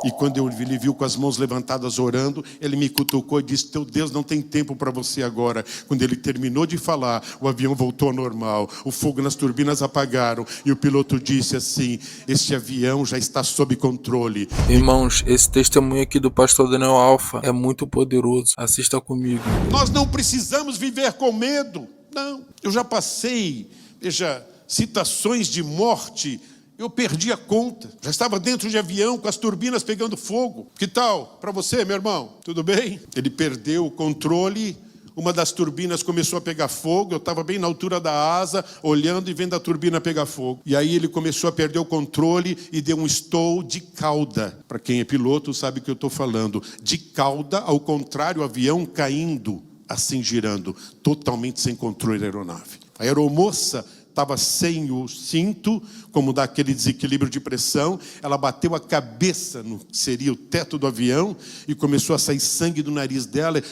E quando ele viu com as mãos levantadas orando, ele me cutucou e disse: teu Deus não tem tempo para você agora. Quando ele terminou de falar, o avião voltou ao normal, o fogo nas turbinas apagaram, e o piloto disse assim: este avião já está sob controle. Irmãos, esse testemunho aqui do pastor Daniel Alfa é muito poderoso. Assista comigo. Nós não precisamos viver com medo. Não, eu já passei, veja, situações de morte. Eu perdi a conta. Já estava dentro de avião com as turbinas pegando fogo. Que tal para você, meu irmão? Tudo bem? Ele perdeu o controle. Uma das turbinas começou a pegar fogo. Eu estava bem na altura da asa, olhando e vendo a turbina pegar fogo. E aí ele começou a perder o controle e deu um stall de cauda. Para quem é piloto sabe o que eu estou falando. De cauda, ao contrário, o avião caindo, assim girando, totalmente sem controle da aeronave. A aeromoça estava sem o cinto, como dá aquele desequilíbrio de pressão. Ela bateu a cabeça no que seria o teto do avião e começou a sair sangue do nariz dela,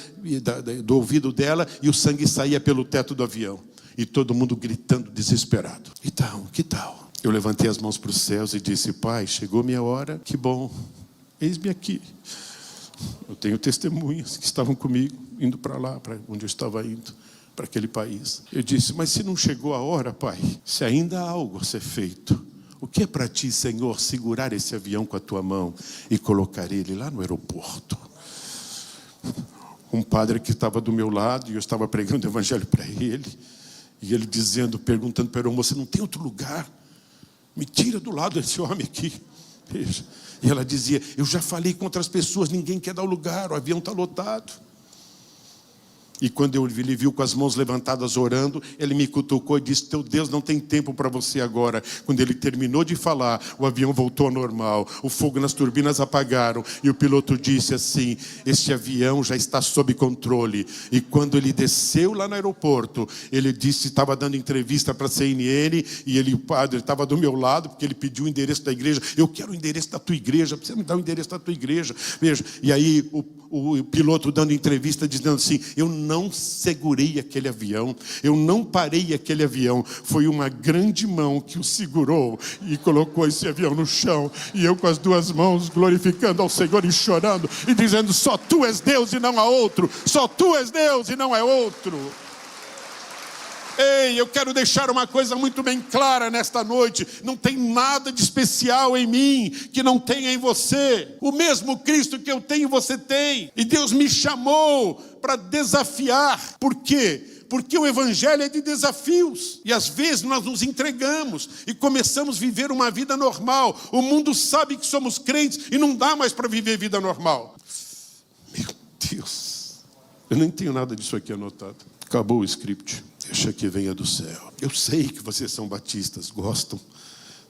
do ouvido dela, e o sangue saía pelo teto do avião. E todo mundo gritando desesperado. Então, que tal? Eu levantei as mãos para os céus e disse: Pai, chegou minha hora, que bom, eis-me aqui. Eu tenho testemunhas que estavam comigo, indo para lá, para onde eu estava indo, para aquele país. Eu disse: mas se não chegou a hora, Pai, se ainda há algo a ser feito, o que é para ti, Senhor, segurar esse avião com a tua mão e colocar ele lá no aeroporto? Um padre que estava do meu lado, e eu estava pregando o evangelho para ele, e ele dizendo, perguntando para a aeromoça: não tem outro lugar? Me tira do lado desse homem aqui. Veja. E ela dizia: eu já falei com outras pessoas, ninguém quer dar o lugar, o avião está lotado. E quando ele viu com as mãos levantadas orando, ele me cutucou e disse: teu Deus não tem tempo para você agora. Quando ele terminou de falar, o avião voltou ao normal, o fogo nas turbinas apagaram, e o piloto disse assim: este avião já está sob controle. E quando ele desceu lá no aeroporto, ele disse, estava dando entrevista para a CNN, e o padre estava do meu lado, porque ele pediu o endereço da igreja. Eu quero o endereço da tua igreja, precisa me dar o endereço da tua igreja. Veja, e aí o piloto dando entrevista, dizendo assim: eu não segurei aquele avião, eu não parei aquele avião, foi uma grande mão que o segurou e colocou esse avião no chão, e eu com as duas mãos glorificando ao Senhor e chorando e dizendo: só tu és Deus e não há outro, só tu és Deus e não é outro. Ei, eu quero deixar uma coisa muito bem clara nesta noite: não tem nada de especial em mim que não tenha em você. O mesmo Cristo que eu tenho, você tem. E Deus me chamou para desafiar. Por quê? Porque o evangelho é de desafios. E às vezes nós nos entregamos e começamos a viver uma vida normal. O mundo sabe que somos crentes e não dá mais para viver vida normal. Meu Deus, eu nem tenho nada disso aqui anotado. Acabou o script. Deixa que venha do céu. Eu sei que vocês são batistas, gostam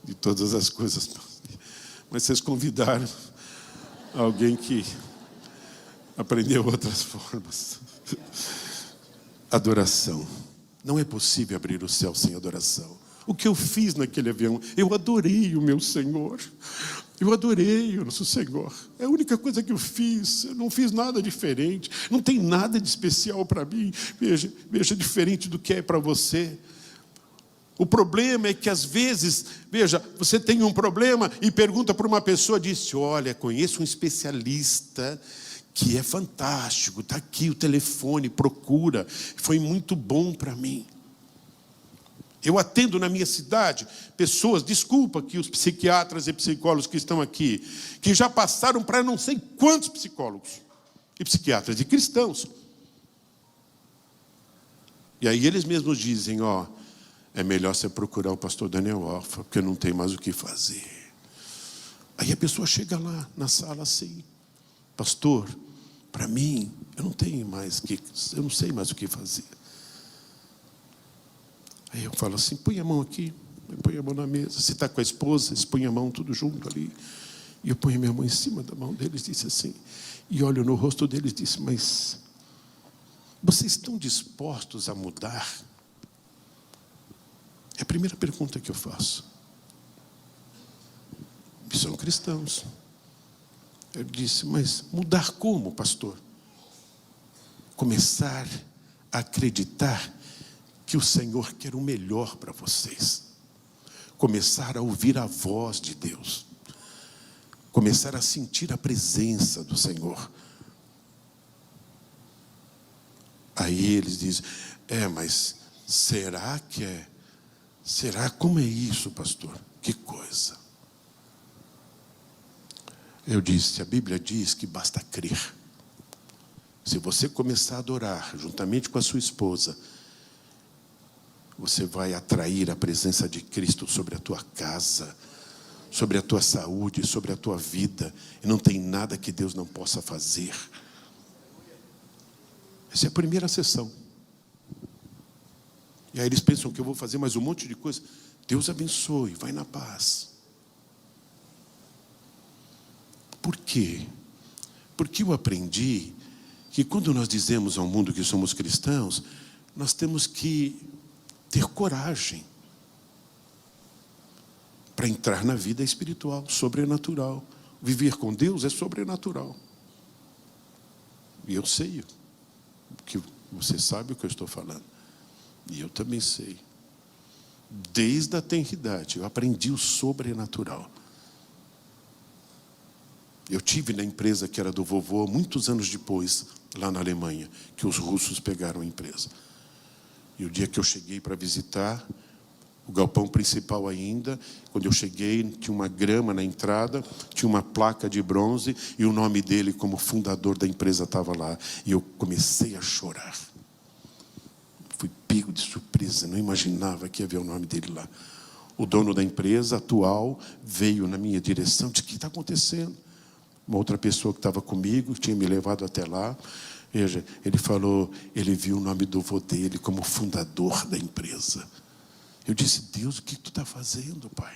de todas as coisas, mas vocês convidaram alguém que aprendeu outras formas. Adoração. Não é possível abrir o céu sem adoração. O que eu fiz naquele avião? Eu adorei o meu Senhor. Eu adorei o nosso Senhor. É a única coisa que eu fiz. Eu não fiz nada diferente. Não tem nada de especial para mim. Veja diferente do que é para você. O problema é que às vezes, veja, você tem um problema e pergunta para uma pessoa, disse: olha, conheço um especialista que é fantástico, está aqui o telefone, procura. Foi muito bom para mim. Eu atendo na minha cidade pessoas, desculpa que os psiquiatras e psicólogos que estão aqui, que já passaram para não sei quantos psicólogos e psiquiatras e cristãos. E aí eles mesmos dizem: ó, é melhor você procurar o pastor Daniel Alfa, porque não tem mais o que fazer. Aí a pessoa chega lá na sala assim: pastor, para mim, eu não sei mais o que fazer. Aí eu falo assim: põe a mão aqui, põe a mão na mesa. Se está com a esposa, põe a mão tudo junto ali. E eu ponho minha mão em cima da mão deles, disse assim, e olho no rosto deles e disse: mas vocês estão dispostos a mudar? É a primeira pergunta que eu faço. E são cristãos. Eu disse: mas mudar como, pastor? Começar a acreditar que o Senhor quer o melhor para vocês. Começar a ouvir a voz de Deus. começar a sentir a presença do Senhor. Aí eles dizem, mas será que é? Será? Como é isso, pastor? Que coisa. Eu disse, a Bíblia diz que basta crer. Se você começar a adorar, juntamente com a sua esposa, você vai atrair a presença de Cristo sobre a tua casa, sobre a tua saúde, sobre a tua vida. E não tem nada que Deus não possa fazer. Essa é a primeira sessão. E aí eles pensam que eu vou fazer mais um monte de coisa. Deus abençoe, vai na paz. Por quê? Porque eu aprendi que quando nós dizemos ao mundo que somos cristãos, nós temos que ter coragem para entrar na vida espiritual, sobrenatural. Viver com Deus é sobrenatural. E eu sei que você sabe o que eu estou falando. E eu também sei. Desde a tenridade, eu aprendi o sobrenatural. Eu tive na empresa que era do vovô, muitos anos depois, lá na Alemanha, que os russos pegaram a empresa. E o dia que eu cheguei para visitar, o galpão principal ainda, quando eu cheguei, tinha uma grama na entrada, tinha uma placa de bronze, e o nome dele como fundador da empresa estava lá. E eu comecei a chorar. Fui pego de surpresa, não imaginava que ia ver o nome dele lá. O dono da empresa atual veio na minha direção, disse, o que está acontecendo? Uma outra pessoa que estava comigo, tinha me levado até lá, veja, ele falou, ele viu o nome do avô dele como fundador da empresa. Eu disse, Deus, o que tu está fazendo, pai?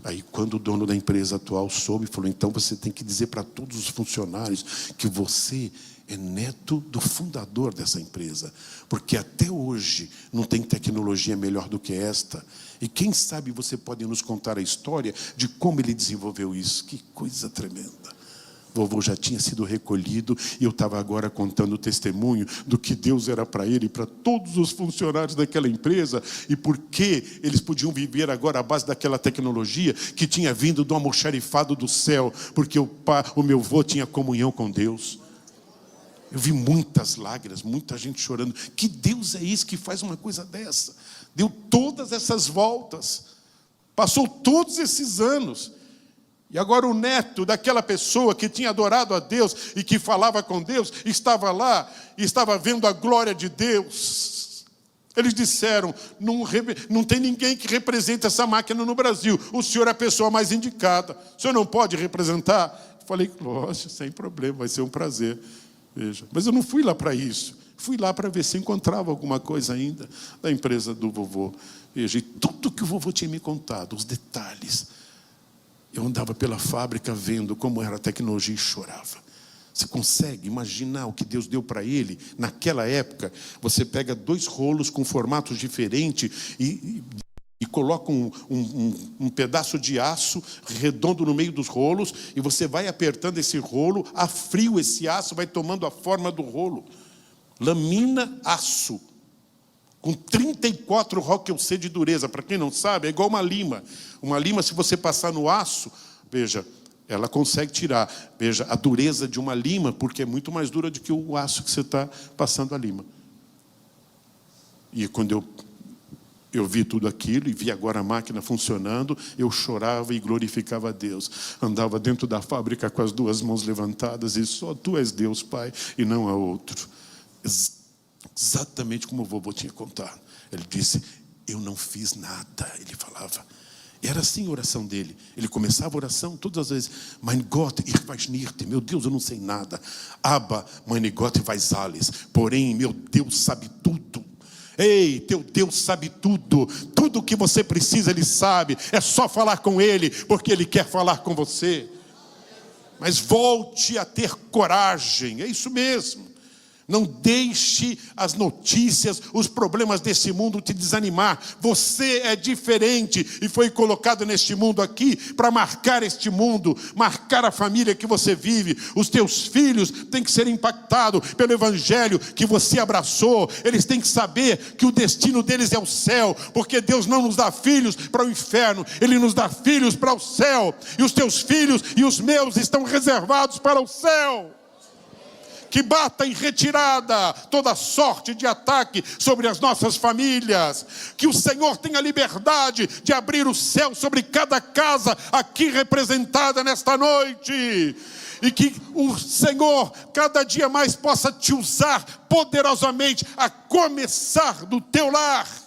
Aí, quando o dono da empresa atual soube, falou, então você tem que dizer para todos os funcionários que você é neto do fundador dessa empresa. Porque até hoje não tem tecnologia melhor do que esta. E quem sabe você pode nos contar a história de como ele desenvolveu isso. Que coisa tremenda. Vovô já tinha sido recolhido e eu estava agora contando o testemunho do que Deus era para ele e para todos os funcionários daquela empresa e por que eles podiam viver agora à base daquela tecnologia que tinha vindo do almoxarifado do céu, porque o meu avô tinha comunhão com Deus. Eu vi muitas lágrimas, muita gente chorando. Que Deus é esse que faz uma coisa dessa? Deu todas essas voltas, passou todos esses anos. E agora o neto daquela pessoa que tinha adorado a Deus e que falava com Deus, estava lá e estava vendo a glória de Deus. Eles disseram, não tem ninguém que represente essa máquina no Brasil. O senhor é a pessoa mais indicada. O senhor não pode representar? Eu falei, lógico, sem problema, vai ser um prazer. Veja. Mas eu não fui lá para isso. Fui lá para ver se encontrava alguma coisa ainda da empresa do vovô. Veja, e tudo que o vovô tinha me contado, os detalhes. Eu andava pela fábrica vendo como era a tecnologia e chorava. Você consegue imaginar o que Deus deu para ele naquela época? Você pega 2 rolos com formatos diferentes e coloca um pedaço de aço redondo no meio dos rolos e você vai apertando esse rolo, a frio esse aço vai tomando a forma do rolo. Lamina aço. Com 34 Rock-L-C de dureza. Para quem não sabe, é igual uma lima. Uma lima, se você passar no aço, veja, ela consegue tirar. Veja, a dureza de uma lima, porque é muito mais dura do que o aço que você está passando a lima. E quando eu vi tudo aquilo e vi agora a máquina funcionando, eu chorava e glorificava a Deus. Andava dentro da fábrica com as 2 mãos levantadas e só tu és Deus, Pai, e não há outro. Exatamente como o vovô tinha contado. Ele disse, eu não fiz nada. Ele falava. Era assim a oração dele. Ele começava a oração todas as vezes. Mein Gott, ich weiß nicht. Meu Deus, eu não sei nada. Aber, mein Gott weiß alles. Porém, meu Deus sabe tudo. Ei, teu Deus sabe tudo. Tudo o que você precisa, Ele sabe. É só falar com Ele, porque Ele quer falar com você. Mas volte a ter coragem. É isso mesmo. Não deixe as notícias, os problemas desse mundo te desanimar. Você é diferente e foi colocado neste mundo aqui para marcar este mundo, marcar a família que você vive. Os teus filhos têm que ser impactados pelo evangelho que você abraçou. Eles têm que saber que o destino deles é o céu, porque Deus não nos dá filhos para o inferno, Ele nos dá filhos para o céu. E os teus filhos e os meus estão reservados para o céu. Que bata em retirada toda sorte de ataque sobre as nossas famílias. Que o Senhor tenha liberdade de abrir o céu sobre cada casa aqui representada nesta noite. E que o Senhor cada dia mais possa te usar poderosamente, a começar do teu lar.